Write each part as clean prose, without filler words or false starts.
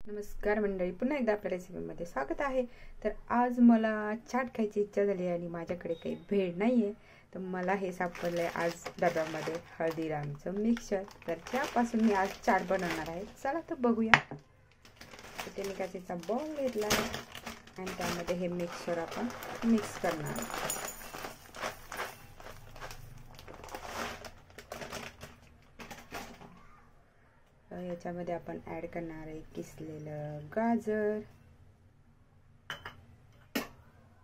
नमस्कार मंडळी, पुन्हा एकदा आपल्या रेसिपीमध्ये स्वागत आहे। तर आज मला चाट खायची इच्छा झाली आणि माझ्याकडे काही भेळ नाहीये, तर मला हे सापडलंय आज डब्यामध्ये हल्दीरामचं मिक्सचर। तर त्यापासून मी आज चाट बनवणार आहे। चला तर बघूया। इथे मी काचेचा बॉल घेतला आणि त्यामध्ये हे मिक्सचर आपण मिक्स करणार आहोत। याच्यामध्ये आपण ऍड करणार आहे किसलेलं गाजर,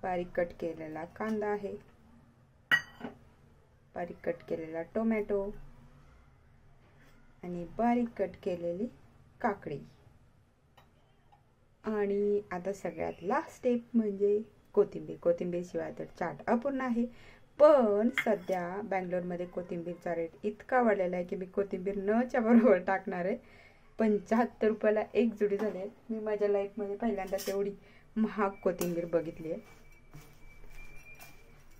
बारीक कट केलेला कांदा आहे, बारीक कट केलेला टोमॅटो आणि बारीक कट केलेली काकडी। आणि आता सगळ्यात लास्ट स्टेप म्हणजे कोथिंबीर। कोथिंबीर शिवाय तर चाट अपूर्ण आहे। पण सध्या बंगलोरमध्ये कोथिंबीरचा रेट इतका वाढलेला आहे की मी कोथिंबीर नच्या बरोबर टाकणार आहे। 75 रुपयाला एक जुडी झाली आहे। मी माझ्या लाईफमध्ये पहिल्यांदा तेवढी महाग कोथिंबीर बघितली आहे।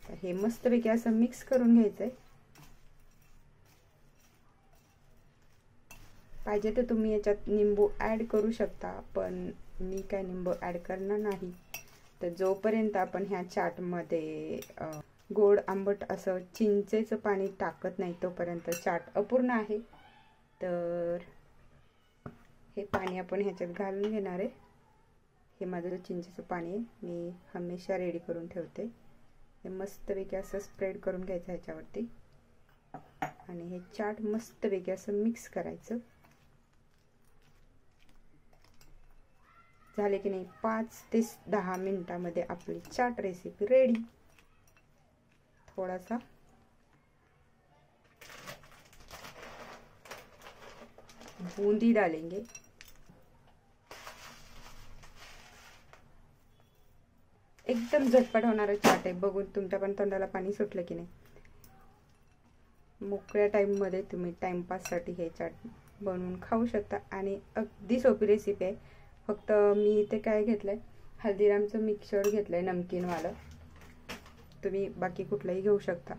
तर हे मस्तपैकी असं मिक्स करून घ्यायचंय। पाहिजे तर तुम्ही याच्यात निंबू ऍड करू शकता, पण मी काय निंबू ऍड करणार नाही। तर जोपर्यंत आपण ह्या चाटमध्ये गोड आंबट असं चिंचेचं पाणी टाकत नाही तोपर्यंत चाट अपूर्ण आहे। तर हे पाणी आपण ह्याच्यात घालून घेणार आहे। हे माझं चिंचेचं पाणी मी हमेशा रेडी करून ठेवते। हे मस्तपैकी असं स्प्रेड करून घ्यायचं ह्याच्यावरती आणि हे चाट मस्तपैकी असं मिक्स करायचं। झाले की नाही 5 ते 10 मिनिटांमध्ये आपली चाट रेसिपी रेडी। थोड़ा सा बूंदी डालेंगे। एकदम झटपट होणारा चाट आहे। बघून तुमच्या पण तोंडाला पाणी सुटलं की नाही। मोकळ्या टाइम मध्ये तुम्ही टाइमपास साठी हे चाट बनवून खाऊ शकता आणि अगदी सोपी रेसिपी आहे। फक्त मी इथे काय घेतलंय, हल्दीरामचं मिक्सचर घेतलंय नमकीन वालं। तुम्ही बाकी कुठलाही घेऊ शकता।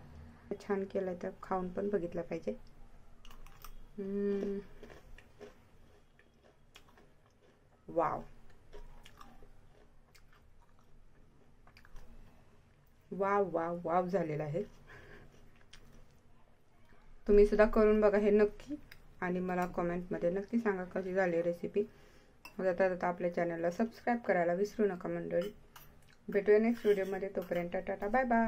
छान केलं तर खाऊन पण बघितलं पाहिजे। वाव वाव वाव वाव झालेला आहे। तुम्ही सुद्धा करून बघा हे नक्की आणि मला कमेंट मध्ये नक्की सांगा कशी झाली रेसिपी। जाता आपल्या चॅनलला सबस्क्राइब करायला विसरू नका मंडळी। भेटूया नेक्स्ट व्हिडिओ मध्ये। तोपर्यंत टाटा बाय बाय।